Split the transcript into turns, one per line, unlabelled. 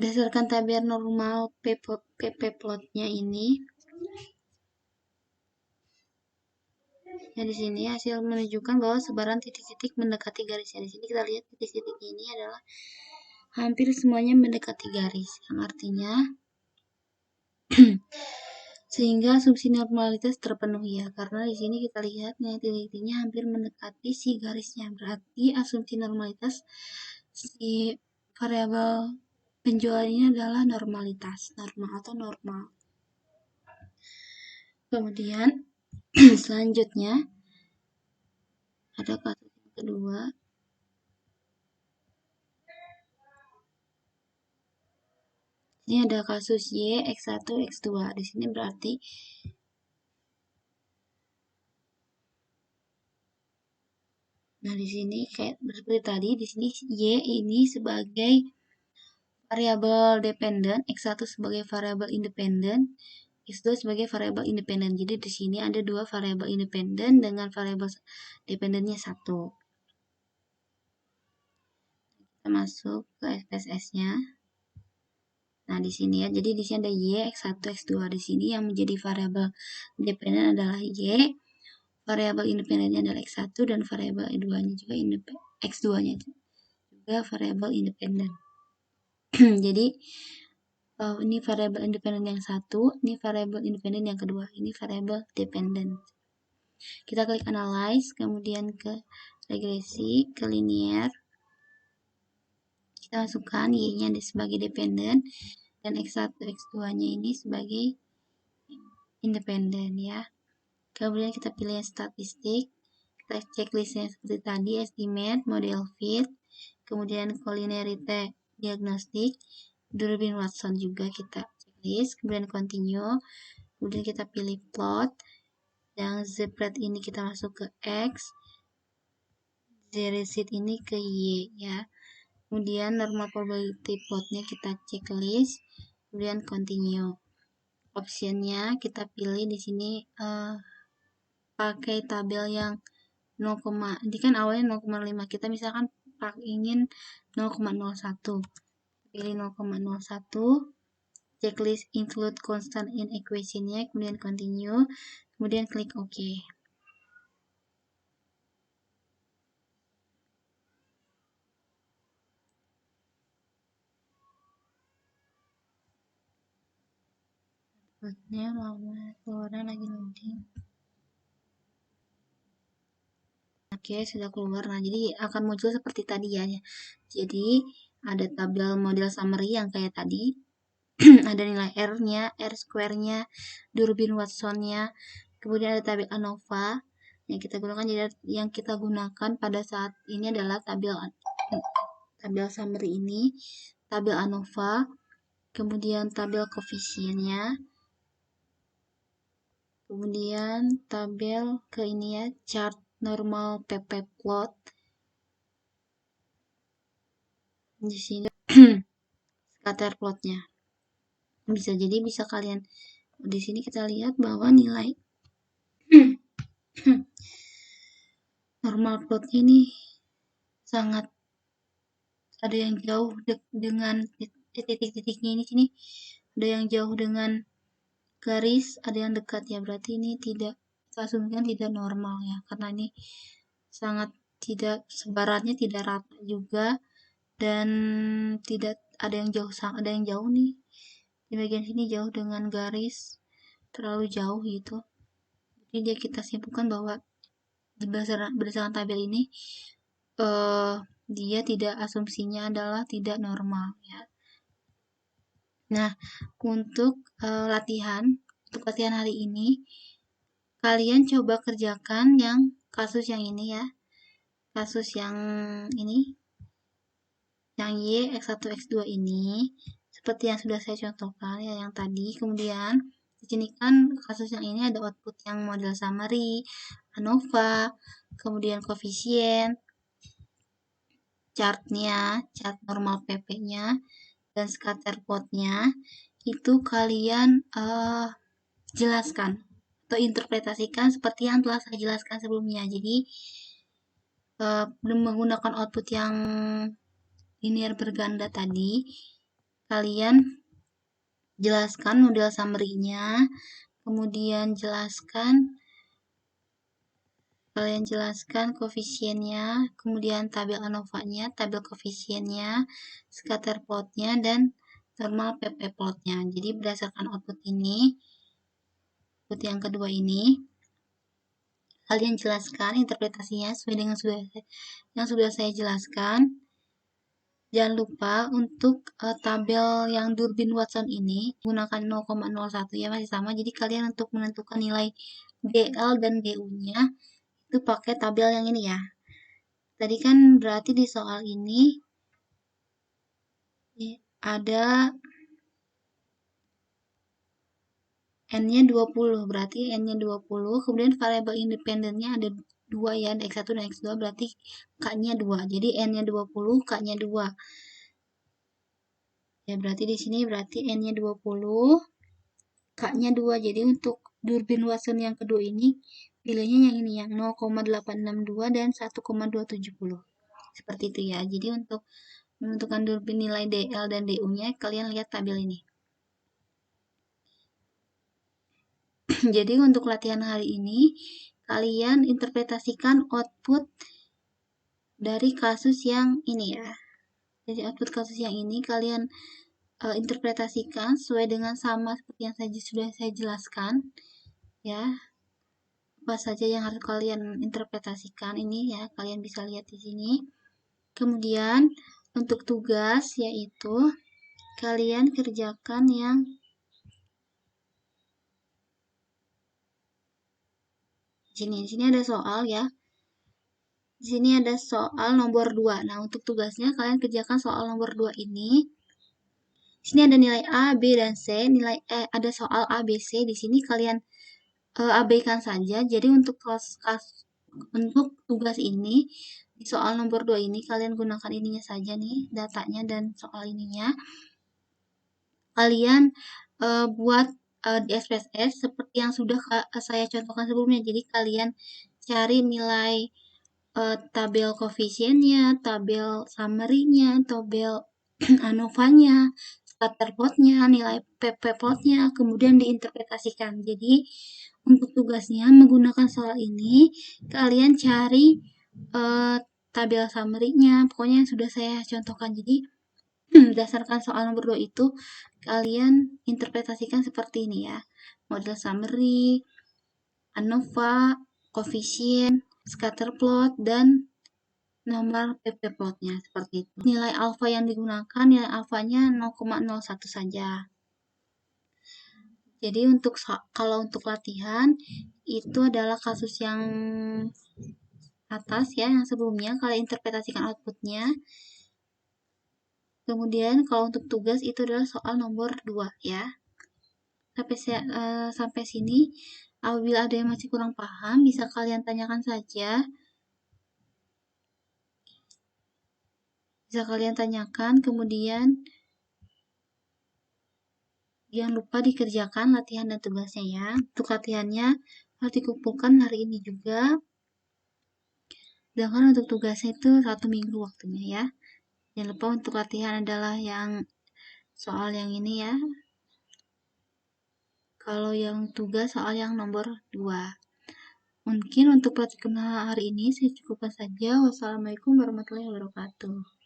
Berdasarkan tabel normal PP plotnya ini, ya di sini hasil menunjukkan bahwa sebaran titik-titik mendekati garisnya. Di sini kita lihat titik-titik ini adalah hampir semuanya mendekati garis, yang artinya sehingga asumsi normalitas terpenuhi ya, karena di sini kita lihat titik-titiknya hampir mendekati si garisnya, berarti asumsi normalitas si variabel penjual ini adalah normalitas, normal atau normal. Kemudian selanjutnya ada kasus yang kedua. Ini ada kasus Y, X1, X2. Di sini berarti di sini kayak seperti tadi, di sini Y ini sebagai variabel dependen, X1 sebagai variabel independen, X2 sebagai variabel independen. Jadi di sini ada dua variabel independen dengan variabel dependennya 1. Kita masuk ke SPSS-nya. Nah, di sini ya. Jadi di sini ada Y, X1, X2. Di sini yang menjadi variabel dependen adalah Y, variabel independennya adalah X1 dan variabel X2-nya juga X2-nya juga variabel independen. Jadi ini variabel independen yang satu, ini variabel independen yang kedua, ini variabel dependen. Kita klik analyze, kemudian ke regresi, ke linear. Kita masukkan Y-nya sebagai dependen dan X1, X2-nya ini sebagai independen ya. Kemudian kita pilih statistik, kita checklistnya seperti tadi, estimate, model fit, kemudian collinearity diagnostik, Durbin Watson juga kita checklist, kemudian continue, kemudian kita pilih plot, yang z-prat ini kita masuk ke X, z-recit ini ke Y ya. Kemudian normal probability plotnya kita checklist, kemudian continue. Optionnya kita pilih di sini pakai tabel yang 0, ini kan awalnya 0,5, kita misalkan ingin 0,01, pilih 0,01, checklist include constant in equation-nya, kemudian continue, kemudian klik OK. Plotnya mau keluar lagi loading. Oke, sudah keluar. Nah, jadi akan muncul seperti tadi ya. Jadi ada tabel model summary yang kayak tadi. Ada nilai R-nya, R square-nya, Durbin Watson-nya. Kemudian ada tabel ANOVA yang kita gunakan. Jadi yang kita gunakan pada saat ini adalah tabel summary ini, tabel ANOVA, kemudian tabel koefisiennya, kemudian tabel ke ini ya, chart normal PP plot. Di sini scatter plotnya. Bisa kalian di sini kita lihat bahwa nilai normal plotnya ini sangat ada yang jauh dengan titik-titiknya ini sini, ada yang jauh dengan garis, ada yang dekat ya, berarti ini tidak, kita asumsikan tidak normal ya, karena ini sangat tidak, sebarannya tidak rata juga, dan tidak ada yang jauh, ada yang jauh nih di bagian sini jauh dengan garis, terlalu jauh gitu. Jadi dia kita simpulkan bahwa berdasarkan tabel ini dia tidak, asumsinya adalah tidak normal ya. Nah, untuk latihan hari ini kalian coba kerjakan yang kasus yang ini ya, kasus yang ini, yang Y, X1, X2 ini seperti yang sudah saya contohkan ya, yang tadi. Kemudian di sini kan kasus yang ini ada output yang model summary, ANOVA, kemudian koefisien, chartnya, chart normal PP-nya, dan scatter plotnya. Itu kalian jelaskan atau interpretasikan seperti yang telah saya jelaskan sebelumnya. Jadi menggunakan output yang linear berganda tadi, kalian jelaskan model summary-nya, kemudian kalian jelaskan koefisiennya, kemudian tabel ANOVA-nya, tabel koefisiennya, scatter plot-nya, dan normal PP plot-nya. Jadi berdasarkan output yang kedua ini, kalian jelaskan interpretasinya sesuai dengan yang sudah saya jelaskan. Jangan lupa untuk tabel yang Durbin Watson ini gunakan 0,01 ya, masih sama. Jadi kalian untuk menentukan nilai DL dan DU-nya itu pakai tabel yang ini ya. Tadi kan berarti di soal ini ada N-nya 20, berarti N-nya 20, kemudian variabel independennya ada 2 ya, ada X1 dan X2, berarti K-nya 2. Jadi N-nya 20, K-nya 2. Ya, berarti di sini berarti N-nya 20, K-nya 2. Jadi untuk Durbin Watson yang kedua ini, pilihnya yang ini, yang 0,862 dan 1,270. Seperti itu ya. Jadi untuk menentukan Durbin nilai DL dan DU-nya, kalian lihat tabel ini. Jadi untuk latihan hari ini, kalian interpretasikan output dari kasus yang ini ya. Jadi output kasus yang ini kalian interpretasikan sesuai dengan sama seperti yang sudah saya jelaskan. Ya, apa saja yang harus kalian interpretasikan ini ya, kalian bisa lihat di sini. Kemudian untuk tugas yaitu kalian kerjakan yang di sini ada soal ya. Di sini ada soal nomor 2. Nah, untuk tugasnya kalian kerjakan soal nomor 2 ini. Di sini ada nilai A, B, dan C. Ada soal A, B, C. Di sini kalian abaikan saja. Jadi untuk tugas ini, di soal nomor 2 ini, kalian gunakan ininya saja nih, datanya dan soal ininya. Kalian buat di SPSS seperti yang sudah saya contohkan sebelumnya. Jadi kalian cari nilai tabel koefisiennya, tabel summary-nya, tabel ANOVA-nya, scatter plot-nya, nilai PP plot-nya, kemudian diinterpretasikan. Jadi untuk tugasnya menggunakan soal ini, kalian cari tabel summary-nya, pokoknya yang sudah saya contohkan. Jadi berdasarkan soal nomor 2 itu, kalian interpretasikan seperti ini ya. Model summary, ANOVA, koefisien, scatter plot, dan nomor PP plotnya seperti itu. Nilai alfa yang digunakan, nilai alfanya 0,01 saja. Jadi kalau untuk latihan, itu adalah kasus yang atas ya, yang sebelumnya, kalian interpretasikan outputnya. Kemudian kalau untuk tugas itu adalah soal nomor 2 ya. Sampai sini, apabila ada yang masih kurang paham, bisa kalian tanyakan saja. Bisa kalian tanyakan, kemudian jangan lupa dikerjakan latihan dan tugasnya ya. Untuk latihannya harus dikumpulkan hari ini juga. Sedangkan untuk tugasnya itu 1 minggu waktunya ya. Jangan lupa untuk latihan adalah yang soal yang ini ya. Kalau yang tugas soal yang nomor 2. Mungkin untuk praktikum hari ini saya cukupkan saja. Wassalamualaikum warahmatullahi wabarakatuh.